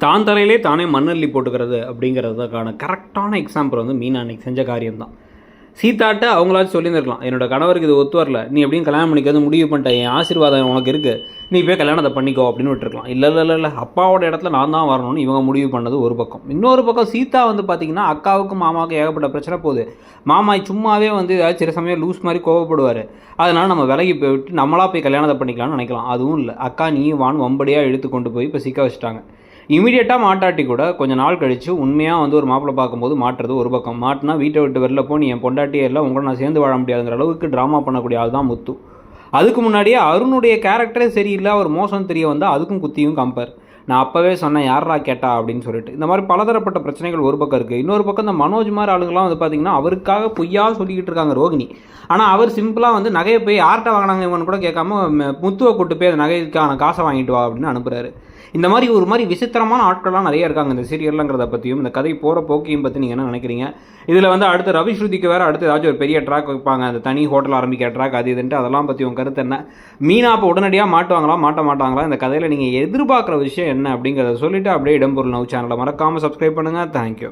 தான் தலையிலே தானே மண்ணள்ளி போட்டுக்கிறது அப்படிங்கிறதுக்கான கரெக்டான எக்ஸாம்பிள் வந்து மீனா அன்னைக்கு செஞ்ச காரியம் தான். சீதாட்ட அவங்களாச்சும் சொல்லியிருந்திருக்கலாம், என்னோட கணவருக்கு இது ஒத்து வரல, நீ எப்படியும் கல்யாணம் பண்ணிக்கிறது முடிவு பண்ணிட்ட, என் ஆசீர்வாதம் உனக்கு இருக்குது, நீ போய் கல்யாணத்தை பண்ணிக்கோ அப்படின்னு விட்டுருக்கலாம். இல்லை அப்பாவோட இடத்துல நான் தான் வரணும்னு இவங்க முடிவு பண்ணது ஒரு பக்கம். இன்னொரு பக்கம் சீதா வந்து பார்த்திங்கன்னா அக்காவுக்கும் மாமாவுக்கும் ஏகப்பட்ட பிரச்சனை போகுது. மாமா சும்மாவே வந்து ஏதாவது சில சமயம் லூஸ் மாதிரி கோவப்படுவார். அதனால் நம்ம விலகி போய்விட்டு நம்மளாக போய் கல்யாணத்தை பண்ணிக்கலாம்னு நினைக்கலாம். அதுவும் இல்லை, அக்கா நீ வான் வம்படியாக இழுத்து கொண்டு போய் இப்போ சிக்க வச்சுட்டாங்க. இமீடியட்டாக மாட்டாட்டி கூட கொஞ்சம் நாள் கழித்து உண்மையாக வந்து ஒரு மாப்பிள்ளை பார்க்கும்போது மாட்டுறது ஒரு பக்கம். மாட்டினா வீட்டை விட்டு வெளில போ, நீ என் பொண்டாட்டியே இல்லை, உங்களை நான் சேர்ந்து வாழ முடியாதுங்கிற அளவுக்கு ட்ராமா பண்ணக்கூடிய ஆள் தான் முத்து. அதுக்கு முன்னாடியே அருணுடைய கேரக்டரே சரியில்லை, அவர் மோசம் தெரிய வந்தால் அதுக்கும் குத்தியும் கம்பேர். நான் அப்போவே சொன்னேன் யாரா கேட்டா அப்படின்னு சொல்லிட்டு. இந்த மாதிரி பலதரப்பட்ட பிரச்சனைகள் ஒரு பக்கம் இருக்குது. இன்னொரு பக்கம் இந்த மனோஜ் மாதிரி ஆளுங்களாம் வந்து பார்த்திங்கன்னா அவருக்காக பொய்யா சொல்லிக்கிட்டு இருக்காங்க ரோகிணி. ஆனால் அவர் சிம்பிளாக வந்து நகையை போய் யார்கிட்ட வாங்கினாங்க இவங்கன்னு கூட கேட்காம முத்துவை கூட்டு போய் அந்த நகைக்கான காசை வாங்கிட்டு வா அப்படின்னு அனுப்புகிறாரு. இந்த மாதிரி ஒரு மாதிரி விசித்திரமான ஆட்கள்லாம் நிறைய இருக்காங்க இந்த சீரியலுங்கிறத பற்றியும் இந்த கதை போகிற போக்கையும் பற்றி நீங்கள் என்ன நினைக்கிறீங்க? இதில் வந்து அடுத்து ரவி ஸ்ருதிக்கு வேறு அடுத்து ஏதாச்சும் ஒரு பெரிய ட்ராக் வைப்பாங்க, அந்த தனி ஹோட்டல் ஆரம்பிக்கிற ட்ராக் அது இதுன்ட்டு, அதெல்லாம் பற்றி உங்கள் கருத்து என்ன? மீனா அப்போ உடனடியாக மாட்டுவாங்களா மாட்ட மாட்டாங்களா? இந்த கதையில் நீங்கள் எதிர்பார்க்குற விஷயம் என்ன அப்படிங்கிறத சொல்லிவிட்டு அப்படியே இடம்பொருள் நவ் சேனலை மறக்காமல் சப்ஸ்கிரைப் பண்ணுங்கள். தேங்க்யூ.